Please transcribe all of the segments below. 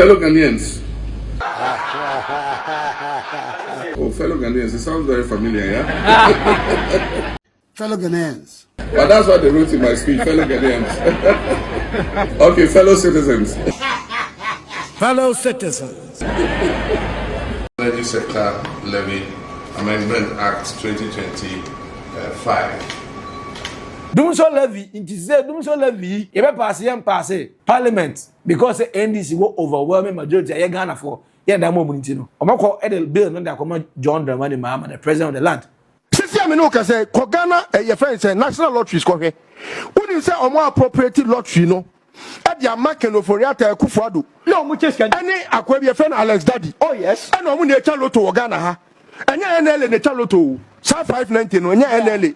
Fellow Ghanaians. Oh, fellow Ghanaians, it sounds very familiar, yeah? Fellow Ghanaians. But that's what they wrote in my speech, fellow Ghanaians. Okay, fellow citizens. Fellow citizens. Energy Sector Levy Amendment Act 2025. Dumsor Levy, it is a Dumsor Levy, you pass Parliament because the NDC will overwhelming majority. I Ghana for that moment. Omako Edel Bill, and John Mahama, the president of the land. Sisi aminoka say Kogana your friend say national lottery is kohe. Wouldn't say more appropriate lottery no. At your market no for Yata Kufuado. No, much can any aquabia friend Alex Daddy. Oh yes. And no nature lotto Ghana ha. And ya NL nature lotto. Sa 590 no nya NL.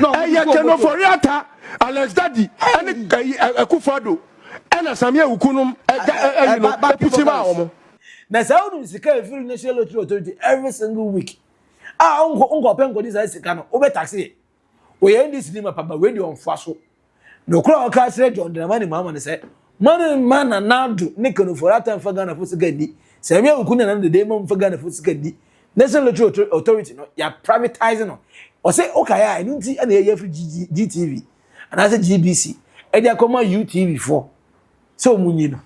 No, ya can for Yata Alex Daddy and Kufuado. And Samia Ukunum Putima Omo. Now, how do you secure a national lottery authority every single week? Uncle Penko this is over taxi. We end this cinema papa radio on Faso. No crowd catch John Mahama and say, man and now do Nicono for that time for Ghana for Sagadi. Samia Ukuna and the demon for Ghana for Sagadi. National Lottery Authority, no, you're privatizing. Or say, okay, I don't see any year for GTV. And I said GBC. And they come on UTV for. So, Munino.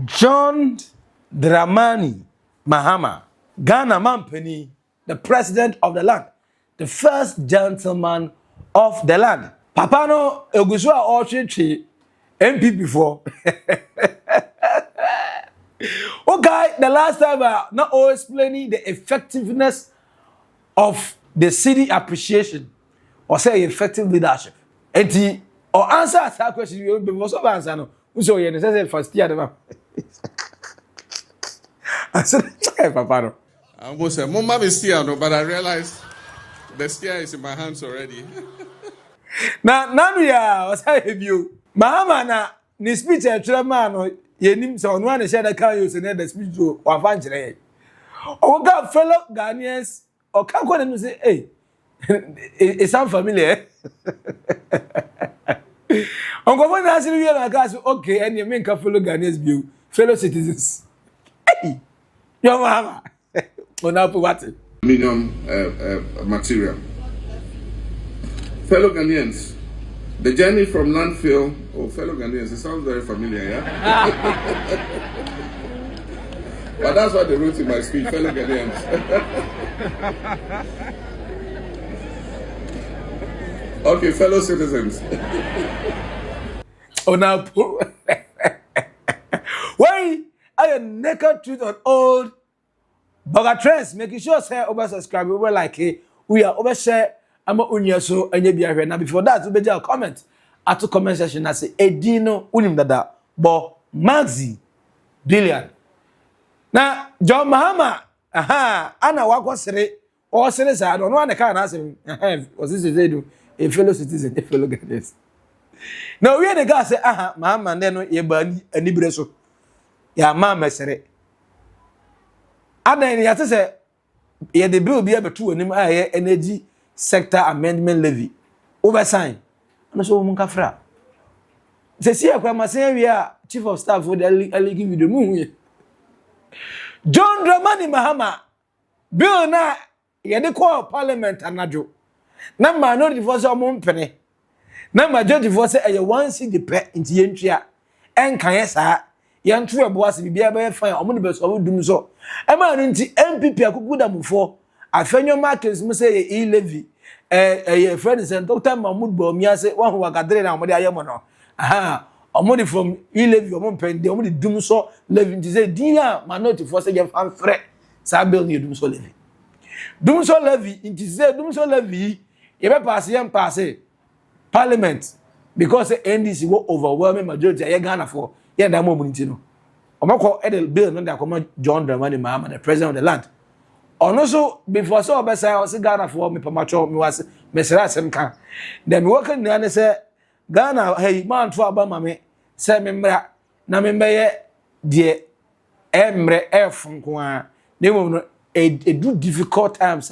John Mahama, Ghana Mampany, the president of the land, the first gentleman of the land. Papano Egusua Orchichi MP before. Okay, the last time not always explaining the effectiveness of the city appreciation or say effective leadership. And the or answer that question you will be most of answer no. So you necessary first year. I said, Papa. I almost said, Mama is steer, but I realized the steer is in my hands already. Now, Nanuya was having you. Mahama na ni speech and chairman, ye nim so one share that can use in the speech to or fancy. Oh, God, fellow Ghanaians, or can't go and say, hey, it sounds familiar. Uncle, when I see you, I guess, okay, and you make a fellow Ghanaians view, fellow citizens. Hey, John Mahama. Medium material. Fellow Ghanaians, the journey from landfill, oh, fellow Ghanaians, it sounds very familiar, yeah? But that's what they wrote in my speech, fellow Ghanaians. Okay, fellow citizens. Oh, now, why are you naked truth on old Burger Trends? Making sure say over subscribe, we like it. We are over share. I'm a unya so and you be here now. Before that, we be just comment at the comment section. I say Edino unim dada bo Maxi billion. Now John Mahama, ana wako sere or sere sa. I don't know what the car answer. Was this is do a fellow citizen, a fellow Ghanaians. Now we are the guy say Mahama and then ye burn a libreso. Ya mama sere. Ada ni ate say ye the bill be able to anim Energy Sector Amendment Levy oversight. And so mun ka fra. Se si akwa masen wi a chief of staff for the league video mu. John Mahama bill na ye de call parliament anajo. Na minority voice omon pene. Na majority voice e one city pe nti yentria. En kan yesa yantu eboase bibia be fine omo be so Dumsor e ma no nti MPP akukudamfo afenyo markets mu say e levy your friend is Dr. Mahamudu Bawumia say one who wakadre na omo de ayemo no omo de from e levy omo pende omo de Dumsor Levy nti say dia minority for say je fan frɛ sa bill ni Dumsor Levy nti say Dumsor Levy e be pass parliament because the NDC will overwhelming majority I Ghana for that moment no. Omako Edel Bill and come John Mahama, the president of the land. Also before so I was Ghana for me pamacho me was mesra sem kan. Then working there say Ghana hey man to abama me say membra na membeye de emre efun ko a na mo no e do difficult times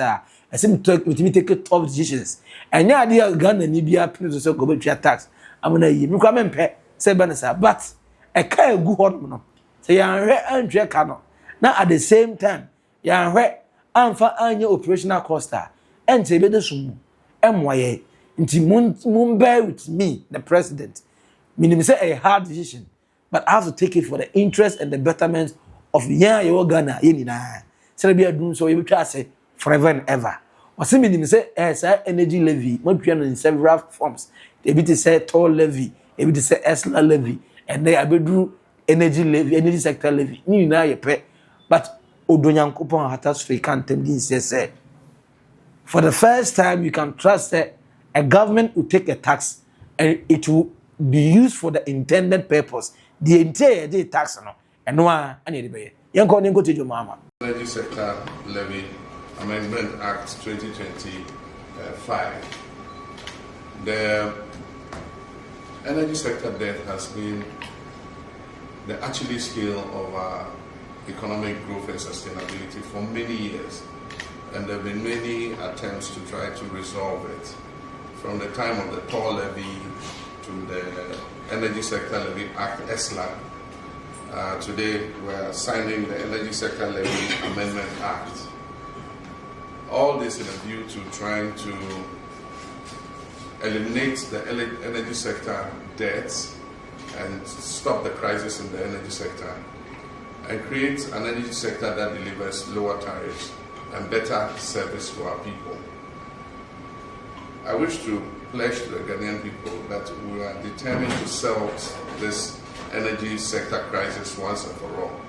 I seem to take tough decisions. And yeah, dear gun and Nibia Prince of Gobetria tax. I'm gonna you come and pay, say Banasa, but a car good horn. Say, and Jacano. Now at the same time, and for annual operational cost, and say, better soon, MYA, into moon bear with me, the president. Meaning, say a hard decision, but I have to take it for the interest and the betterment of your Ghana, so be a doom so you try say forever and ever. Or simply say, as energy levy, not in several forms. They be to say toll levy, they be to say ESLA levy, and they are do energy levy, energy sector levy. You know, you pay, but Odonyan coupon hatas free can't tell me, say, for the first time, you can trust that a government will take a tax and it will be used for the intended purpose. The entire day tax, and no one, I need to pay. Young calling go to John Mahama. Energy Sector Levy Amendment Act 2025. The energy sector debt has been the Achilles heel of our economic growth and sustainability for many years, and there have been many attempts to try to resolve it. From the time of the toll levy to the Energy Sector Levy Act ESLA. Today we are signing the Energy Sector Levy Amendment Act. All this in a view to trying to eliminate the energy sector debts and stop the crisis in the energy sector and create an energy sector that delivers lower tariffs and better service to our people. I wish to pledge to the Ghanaian people that we are determined to solve this energy sector crisis once and for all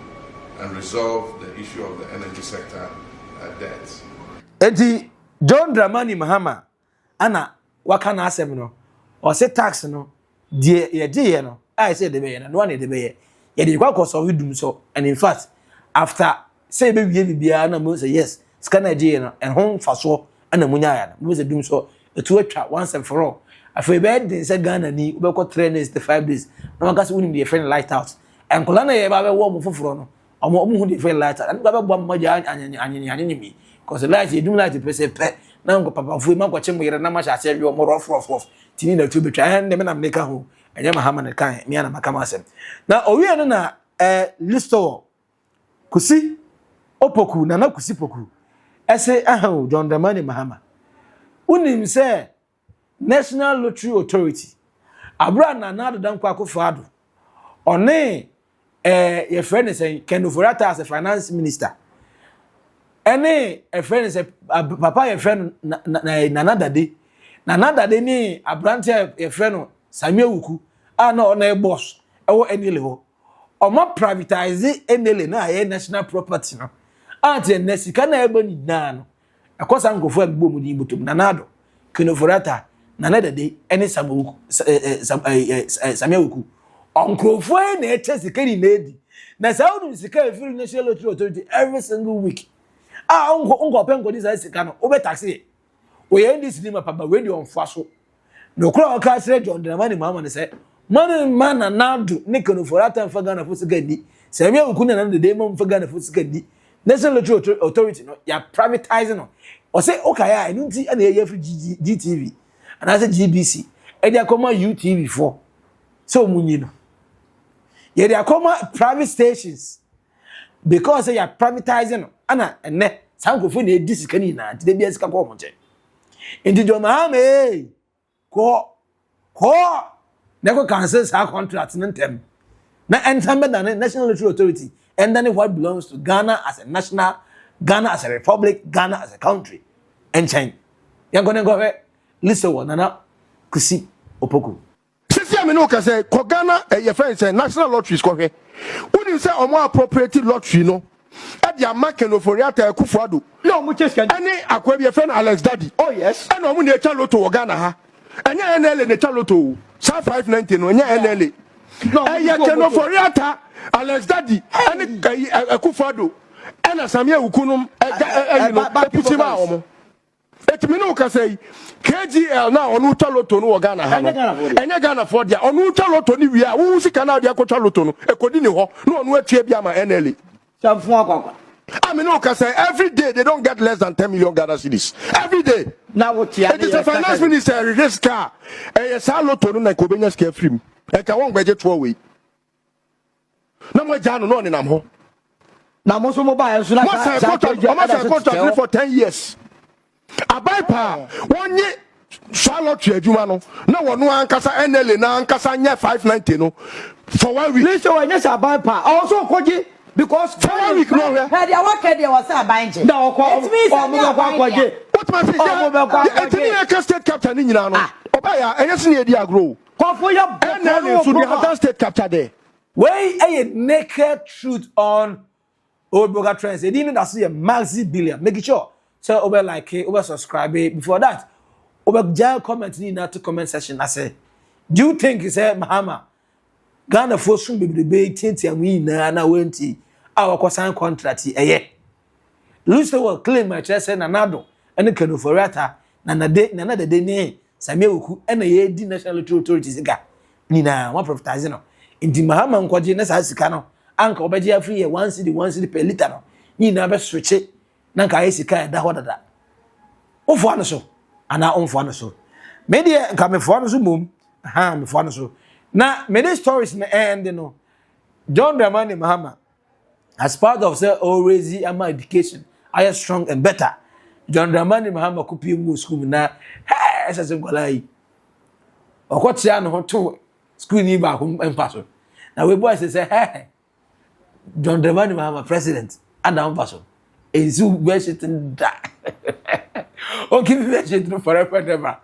and resolve the issue of the energy sector debt. Eti John Mahama ana wakana asem no or say tax no die ye no I say de be no one de be ye de kwa koso Dumsor, and in fact after say be wie bibia na mo say yes scanner die no and home faso ana munya ya mo say Dumsor etu atwa once and for all afi be de say Ghana ni we ko trainers the 5 days na maka say unim de friend lighthouse and kola na ye ba be wo mo foforo no omo hu de friend lighthouse and ba be bo mo ja anya mi because the light you do like to say pet na ngo papa fu ma kwache mo yere na ma sha se bi o mo rof tini na tu be twa and me na me ka ho anya Mahama ne kan me na maka ma asem na owie no na listo kusi opoku na kusi poku ese aho John Mahama unim say National Lottery Authority abra na adodan kwa akofado one your friend is saying Ken Oforata as a finance minister. Any a friend is a papa your friend Nana Dade ni abrante your friend Samuel Uku no on a boss or any level or more privatize any na national property no ante nesika na ebani dan akosa ngofo agbo mu di butum nanado Ken Oforata Nana Dade any Samuel Uku onkrofo na etesika ni nedi na saudi sika efiri National Lottery Authority every single week unko penko this sika no obe taxi we end this name papa we dey on faso no kro ka sire John Mahama ne say man na do ne Ken Oforata Atanfo Ghana for sika di Samuel Uku na de dey man for Ghana for sika di National Lottery Authority no ya privatizing no o say okaya enu nti na ye free GTV and I say GBC e dey come UTV4 so munyi no ye dey come private stations because they are privatizing no ana enne sankofo na edisika ni na de bia sika ko monche enti John Mahama ko na ko cancel sa contract ntem na enter me than National Lottery Authority and then what belongs to Ghana as a national, Ghana as a republic, Ghana as a country and China yan gonna go listen one na kusi opoku me no ka say ko Ghana your friend say national lotteries ko hwe woni say omo appropriate lottery no e dia Ken Oforata Akufo-Addo no mu cheskan ani akwa bi friend Alex Daddy oh yes and omo na echa lotto wo Ghana ha anya NL na echa lotto sa 590 no anya NL no Ken Oforata Alex Daddy ani Akufo-Addo ana Samuel Ukunum putima omo etimi no ka say KGL na onu twa lotto no wo Ghana ha no enya Ghana for dia onu twa lotto ni wi a wo sika na dia ko twa lotto no ekodi ni ho no onu atua bi ama NL chamfo akwa I mean, okay, say every day they don't get less than 10 million Ghana cedis. Every day. Now what it is a finance minister risk car. A salo to no Kobenya scare free. A Kawang budget for we. No more Jan no in Amho. Now most mobile so contract for 10 years. A buy power 1 year. Charlotte Jumano. No one no ankasa NL na ankasa nya 590 no. For 1 week. Listen when you say buy power. Also koji because 1 week no here. Had your work there was a buying. No, It means what my say? State capture ni nyina no. Obaya enyese na edi agro. For your NL so they have state capture there. Where a naked truth on old burger trends. They didn't see a maxi billion. Make it sure. So over like over subscribe before that. Over jail comment in that comment section. I say, do you think it's Herh Mahama? Ghana for soon be debating and we na went our consign contract a Lucy will claim my chest and another and the canoe for rata nana day ne Samuel and a year national authorities ga Nina one profitizing in the Mahama and Quaginas as cano Uncle Bedia free 1 cedi per litre. Nina best switch it Nanka Isika da what that. Oh, for so. And our own fun so. Media come for so boom. Me for so. Now, many stories may end, you know. John Mahama, as part of say always my education, I am strong and better. John Mahama could be in school now. Hey, as a golai. Or what's your no to school ni back and pass. Now we boys say, hey, John Mahama president and down pass. And so we're sitting that. On keep me forever never.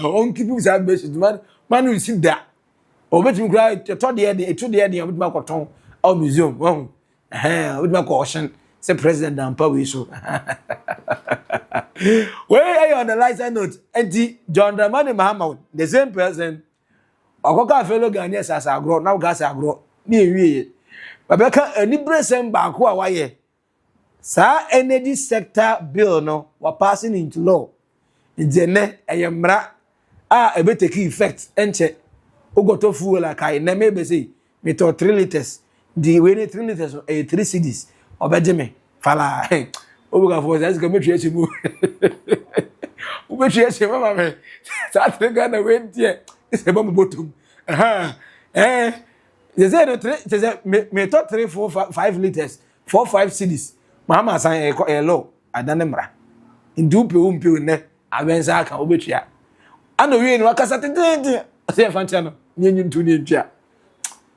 On keep you some message man will see that. Or bet you cry to the end to the end of my cotton or museum. With my caution, say President and Power so. Where are you on the license note? And John Mahama, the same person. Or fellow Ghanaians as I grow now gas I grow near we. But Becca any present back who are why. Sa energy sector bill no wa passing into law. Njene ayemra a ebe take effect enche ogoto fuel like I na me be say me to 3 liters. The we need 3 liters 3 cedis obeje me fala obuga for say go metri echimu. Ubetri echimu mama me. Sa trega na we tie se ba mobotum. They say me to 3 4 5 liters 4 5 cedis. Mahama san e law adanemra ndu pe ne abenza aka obetua ano wie ni wakasa tete se fantia no nyenyi ntu ni ntua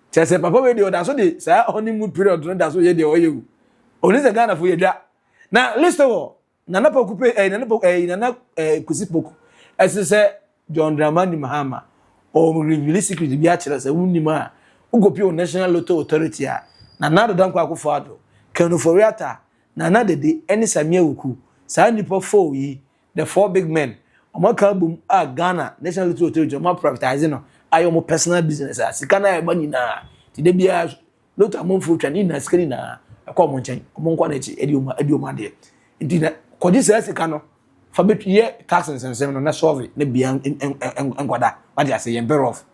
chese papa we de oda so de sa honeymoon period no da so ye de oyewu oni se Ghana fo ye da na list wo nana pokupe nana kusipoku ese se John Mahama o reveal secret bi a kire se wunima ugopi national lotto authority a na nado dan kwa akufo ado kanu for reata na de any samia wuku sa nipa 4 yi the 4 big men omaka bum a Ghana national authority o ma privatizing no ayo mo personal business a sika na eba nyina ti de bia lot amon twa ni na sika ni na akọ mo nchen mo nkwa na echi edioma de nti na kodi sa sika no fa betuye tax and sem no na solve na bia enkwada what they say better off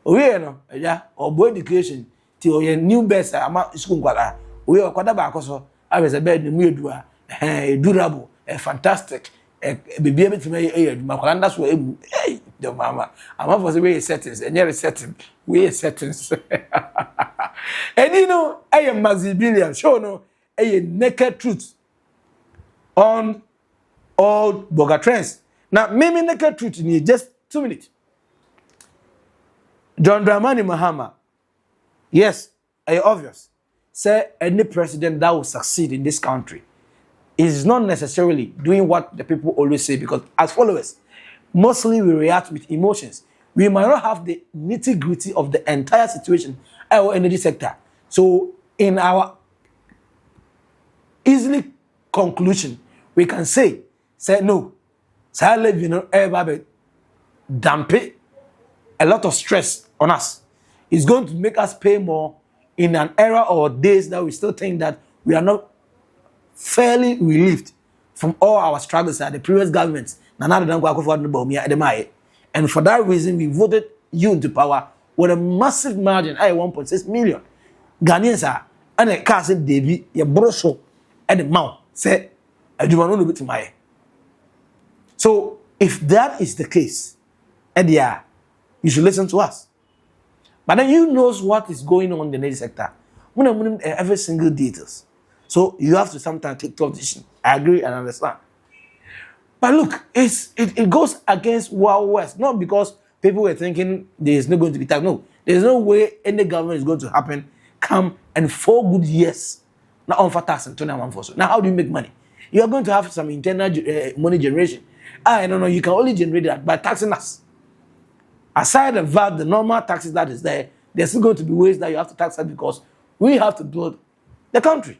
owe no ya obo education ti o ye new best ama school nkwada owe okwada ba akoso abese bed mu edua durable fantastic baby ebetima eduma kwanda so egu the mama ama for say we settings enye setting we settings and you know I am Mazibilian show no a naked truth on all burger trends now maybe naked truth in just 2 minutes. John Mahama, yes, obvious. Say any president that will succeed in this country is not necessarily doing what the people always say, because as followers, mostly we react with emotions. We might not have the nitty-gritty of the entire situation in our energy sector. So in our easily conclusion, we can say no, Levy ever dump a lot of stress on us. It's going to make us pay more in an era or days that we still think that we are not fairly relieved from all our struggles at the previous governments. And for that reason, we voted you into power with a massive margin, 1.6 million. Ghanaians and a car said, Davy, your broso, and the mouth, say, I do want to bit to my. So, if that is the case, and yeah, you should listen to us. But then you knows what is going on in the energy sector. We know every single details. So you have to sometimes take tough decision. I agree and understand. But look, it goes against Wild West. Not because people were thinking there is not going to be tax. No, there is no way any government is going to happen. Come and 4 good years. Now on for tax and 21 for so. Now how do you make money? You are going to have some internal money generation. I don't know. You can only generate that by taxing us. Aside the VAT, the normal taxes that is there, there's still going to be ways that you have to tax us because we have to build the country.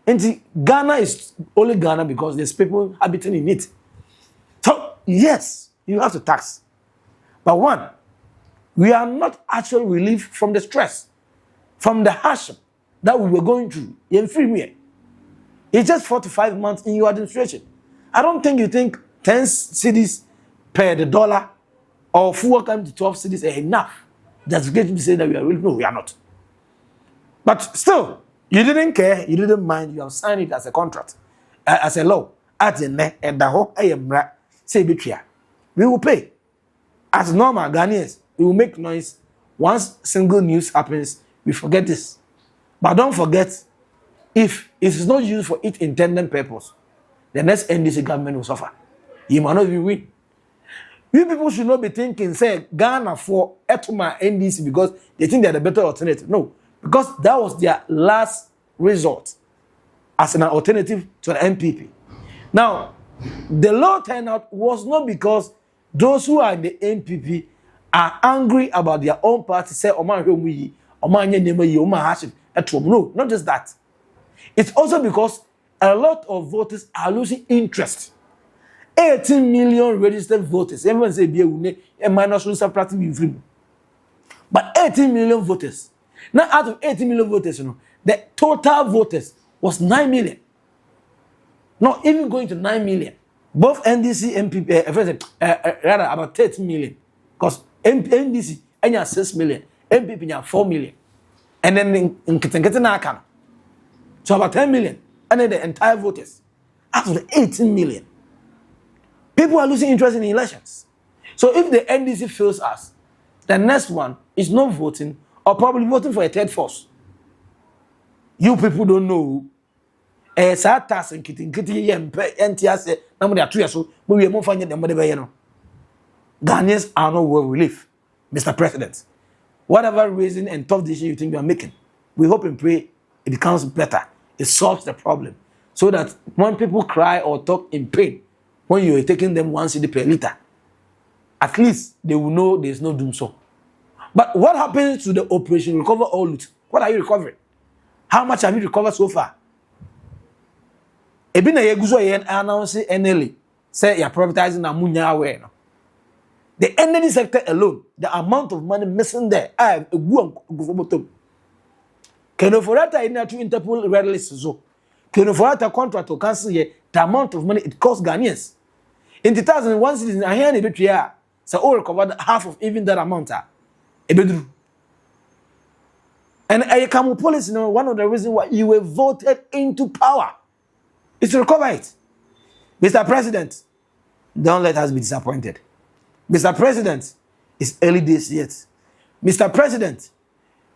And Ghana is only Ghana because there's people habiting in it. So, yes, you have to tax. But one, we are not actually relieved from the stress, from the hardship that we were going through in free. It's just 4 to 5 months in your administration. I don't think you think 10 cedis per the dollar or full come to 12 cedis are enough. That's great to say that we are really, no, we are not. But still, you didn't care, you didn't mind, you have signed it as a contract, as a law. At the neck, and the whole say betria. We will pay. As normal Ghanaians, we will make noise. Once single news happens, we forget this. But don't forget, if it is not used for its intended purpose, the next NDC government will suffer. You might not even win. You people should not be thinking, say, Ghana for Etuma NDC because they think they're the better alternative. No, because that was their last resort as an alternative to the MPP. Now, the low turnout was not because those who are in the MPP are angry about their own party, say, no, not just that. It's also because a lot of voters are losing interest. 18 million registered voters. Everyone say a minus subtractive. But 18 million voters. Now out of 18 million voters, the total voters was 9 million. Not even going to 9 million. Both NDC and MPP, rather about 13 million. Because NDC, 6 million. MPP, 4 million. And then in Kitenketenakano. So about 10 million. And then the entire voters. Out of the 18 million. People are losing interest in elections. So if the NDC fails us, the next one is not voting or probably voting for a third force. You people don't know. Ghanaians are not well relief, Mr. President. Whatever reason and tough decision you think you are making, we hope and pray it becomes better. It solves the problem. So that when people cry or talk in pain, when you are taking them 1 cedi per litre, at least they will know there is no Dumsor. But what happens to the operation recover all loot? What are you recovering? How much have you recovered so far? Ebina yeguzo yen announce NLA say you're privatizing amunya aware. The energy sector alone, the amount of money missing there, I have a good bottom. Kenoforata in to Interpol red list so. Kenoforata contract to cancel the amount of money it costs Ghanaians. In 2001 citizen, I hear a bit here, so all recovered half of even that amount. And I come policy, one of the reasons why you were voted into power is to recover it. Mr. President, don't let us be disappointed. Mr. President, it's early days yet. Mr. President,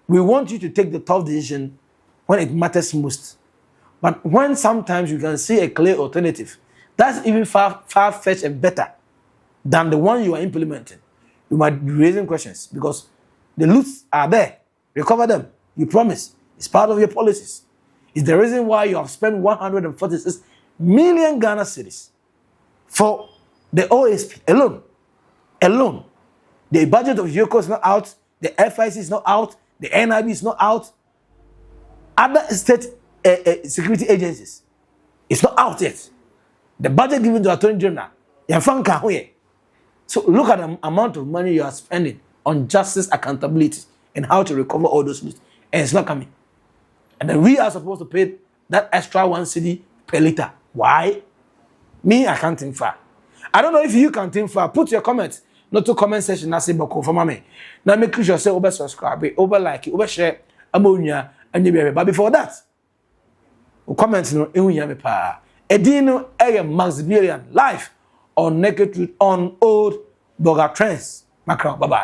we want you to take the tough decision when it matters most. But when sometimes you can see a clear alternative, that's even far-fetched and better than the one you are implementing. You might be raising questions because the loots are there. Recover them. You promise. It's part of your policies. It's the reason why you have spent 146 million Ghana cedis for the OSP alone. Alone. The budget of Yoko is not out. The FIC is not out. The NIB is not out. Other state security agencies, it's not out yet. The budget given to Attorney General, so look at the amount of money you are spending on justice accountability and how to recover all those loot, and it's not coming. And then we are supposed to pay that extra 1 cedi per litre. Why? Me, I can't think far. I don't know if you can think far. Put your comments. Not to comment section. I say, but confirm me. Now make sure say over subscribe, over like, over share. Ammonia. and you but before that, comment no ehu ya me pa. Edino Maximilian life on naked truth on old burger trends. Macron, bye bye.